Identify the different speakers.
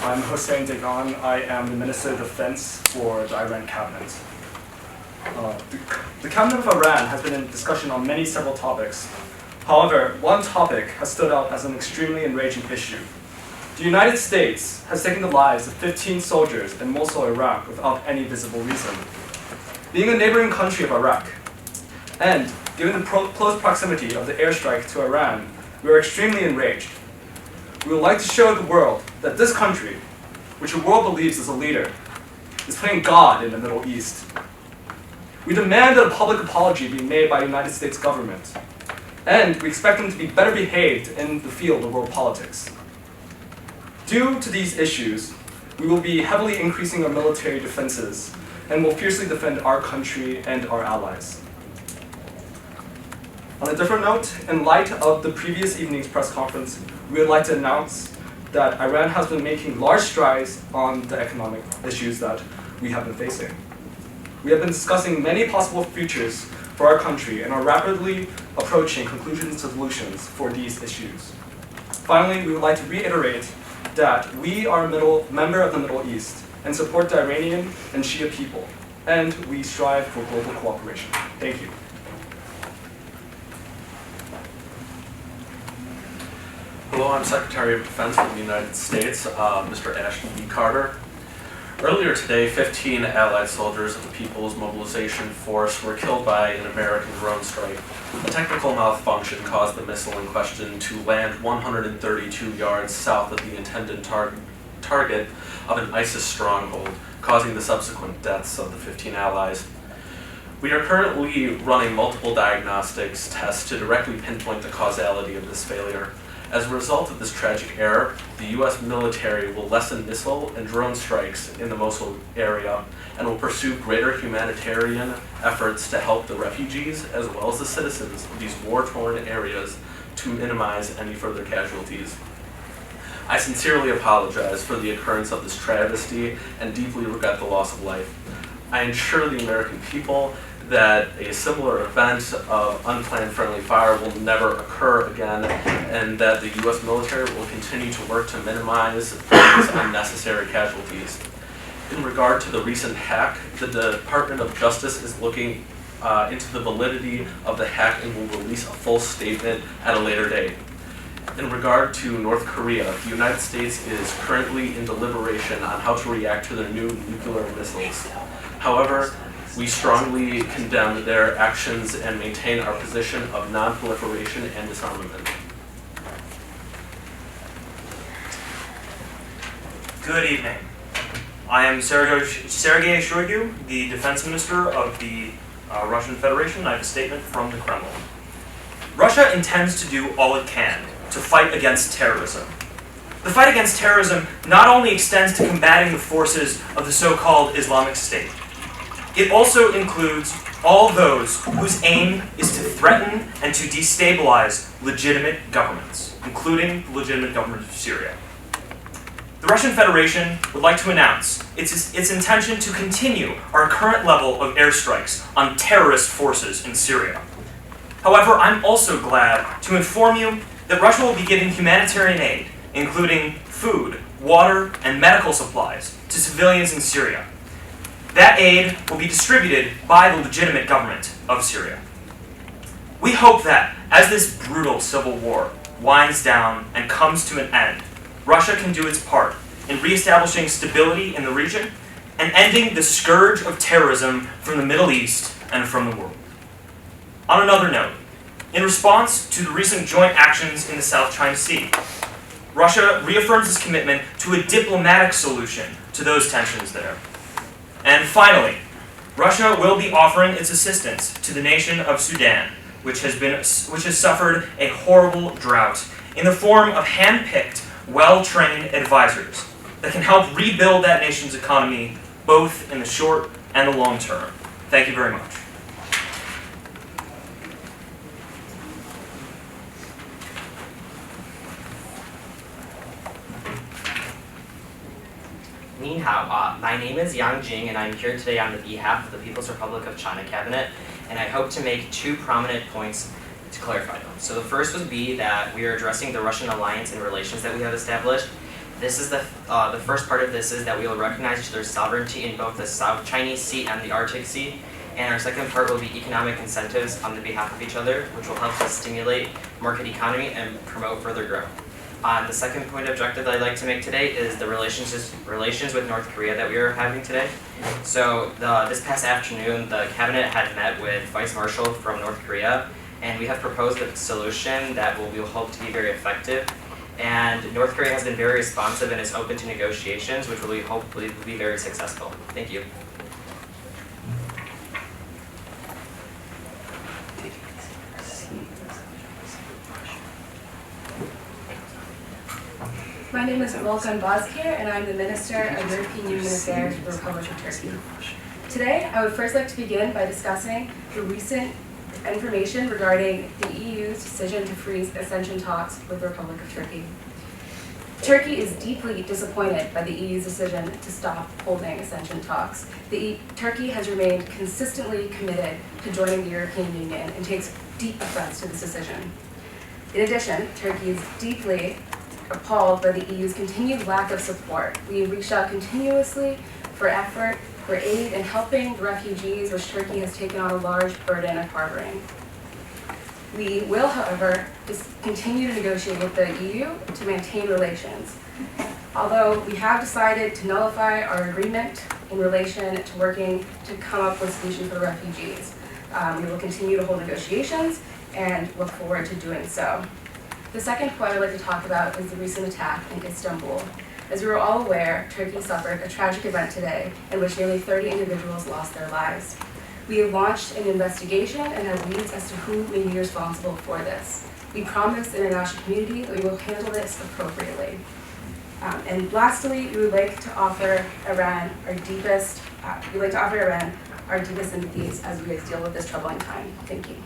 Speaker 1: I'm Hossein Dagan. I am the Minister of Defense for the Iran cabinet. The cabinet of Iran has been in discussion on several topics. However, one topic has stood out as an extremely enraging issue. The United States has taken the lives of 15 soldiers in Mosul, Iraq, without any visible reason. Being a neighboring country of Iraq, and given the close proximity of the airstrike to Iran, we are extremely enraged. We would like to show the world that this country, which the world believes is a leader, is playing God in the Middle East. We demand that a public apology be made by the United States government, and we expect them to be better behaved in the field of world politics. Due to these issues, we will be heavily increasing our military defenses and will fiercely defend our country and our allies. On a different note, in light of the previous evening's press conference, we would like to announce that Iran has been making large strides on the economic issues that we have been facing. We have been discussing many possible futures for our country and are rapidly approaching conclusions and solutions for these issues. Finally, we would like to reiterate that we are a member of the Middle East and support the Iranian and Shia people, and we strive for global cooperation. Thank you.
Speaker 2: Hello, I'm Secretary of Defense for the United States, Mr. Ashton B. Carter. Earlier today, 15 Allied soldiers of the People's Mobilization Force were killed by an American drone strike. A technical malfunction caused the missile in question to land 132 yards south of the intended target of an ISIS stronghold, causing the subsequent deaths of the 15 allies. We are currently running multiple diagnostics tests to directly pinpoint the causality of this failure. As a result of this tragic error, the U.S. military will lessen missile and drone strikes in the Mosul area and will pursue greater humanitarian efforts to help the refugees as well as the citizens of these war-torn areas to minimize any further casualties. I sincerely apologize for the occurrence of this travesty and deeply regret the loss of life. I assure the American people that a similar event of unplanned friendly fire will never occur again, and that the U.S. military will continue to work to minimize these unnecessary casualties. In regard to the recent hack, the Department of Justice is looking into the validity of the hack and will release a full statement at a later date. In regard to North Korea, the United States is currently in deliberation on how to react to their new nuclear missiles. However, we strongly condemn their actions and maintain our position of non-proliferation and disarmament.
Speaker 3: Good evening. I am Sergei Shoigu, the Defense Minister of the Russian Federation. I have a statement from the Kremlin. Russia intends to do all it can to fight against terrorism. The fight against terrorism not only extends to combating the forces of the so-called Islamic State. It also includes all those whose aim is to threaten and to destabilize legitimate governments, including the legitimate government of Syria. The Russian Federation would like to announce its intention to continue our current level of airstrikes on terrorist forces in Syria. However, I'm also glad to inform you that Russia will be giving humanitarian aid, including food, water, and medical supplies, to civilians in Syria. That aid will be distributed by the legitimate government of Syria. We hope that, as this brutal civil war winds down and comes to an end, Russia can do its part in reestablishing stability in the region and ending the scourge of terrorism from the Middle East and from the world. On another note, in response to the recent joint actions in the South China Sea, Russia reaffirms its commitment to a diplomatic solution to those tensions there. And finally, Russia will be offering its assistance to the nation of Sudan, which has suffered a horrible drought, in the form of hand-picked, well-trained advisors that can help rebuild that nation's economy, both in the short and the long term. Thank you very much.
Speaker 4: 你好, my name is Yang Jing, and I'm here today on behalf of the People's Republic of China Cabinet, and I hope to make two prominent points to clarify them. So the first would be that we are addressing the Russian alliance and relations that we have established, This is the first part of this is that we will recognize each other's sovereignty in both the South Chinese Sea and the Arctic Sea. And our second part will be economic incentives on the behalf of each other, which will help to stimulate market economy and promote further growth. The second point objective that I'd like to make today is the relations with North Korea that we are having today. So this past afternoon, the cabinet had met with Vice Marshal from North Korea, and we have proposed a solution that we hope to be very effective. And North Korea has been very responsive and is open to negotiations, which will hopefully be very successful. Thank you.
Speaker 5: My name is Volkan Bozkir, and I'm the Minister of European Union Affairs for the Republic of Turkey. Today, I would first like to begin by discussing the recent information regarding the EU's decision to freeze accession talks with the Republic of Turkey. Turkey is deeply disappointed by the EU's decision to stop holding accession talks. Turkey has remained consistently committed to joining the European Union and takes deep offense to this decision. In addition, Turkey is deeply appalled by the EU's continued lack of support. We have reached out continuously for aid in helping the refugees, which Turkey has taken on a large burden of harboring. We will, however, continue to negotiate with the EU to maintain relations. Although we have decided to nullify our agreement in relation to working to come up with a solution for the refugees. We will continue to hold negotiations and look forward to doing so. The second point I'd like to talk about is the recent attack in Istanbul. As we are all aware, Turkey suffered a tragic event today in which nearly 30 individuals lost their lives. We have launched an investigation and have leads as to who may be responsible for this. We promise the international community that we will handle this appropriately. And lastly, we would like to offer Iran our deepest sympathies as we deal with this troubling time. Thank you.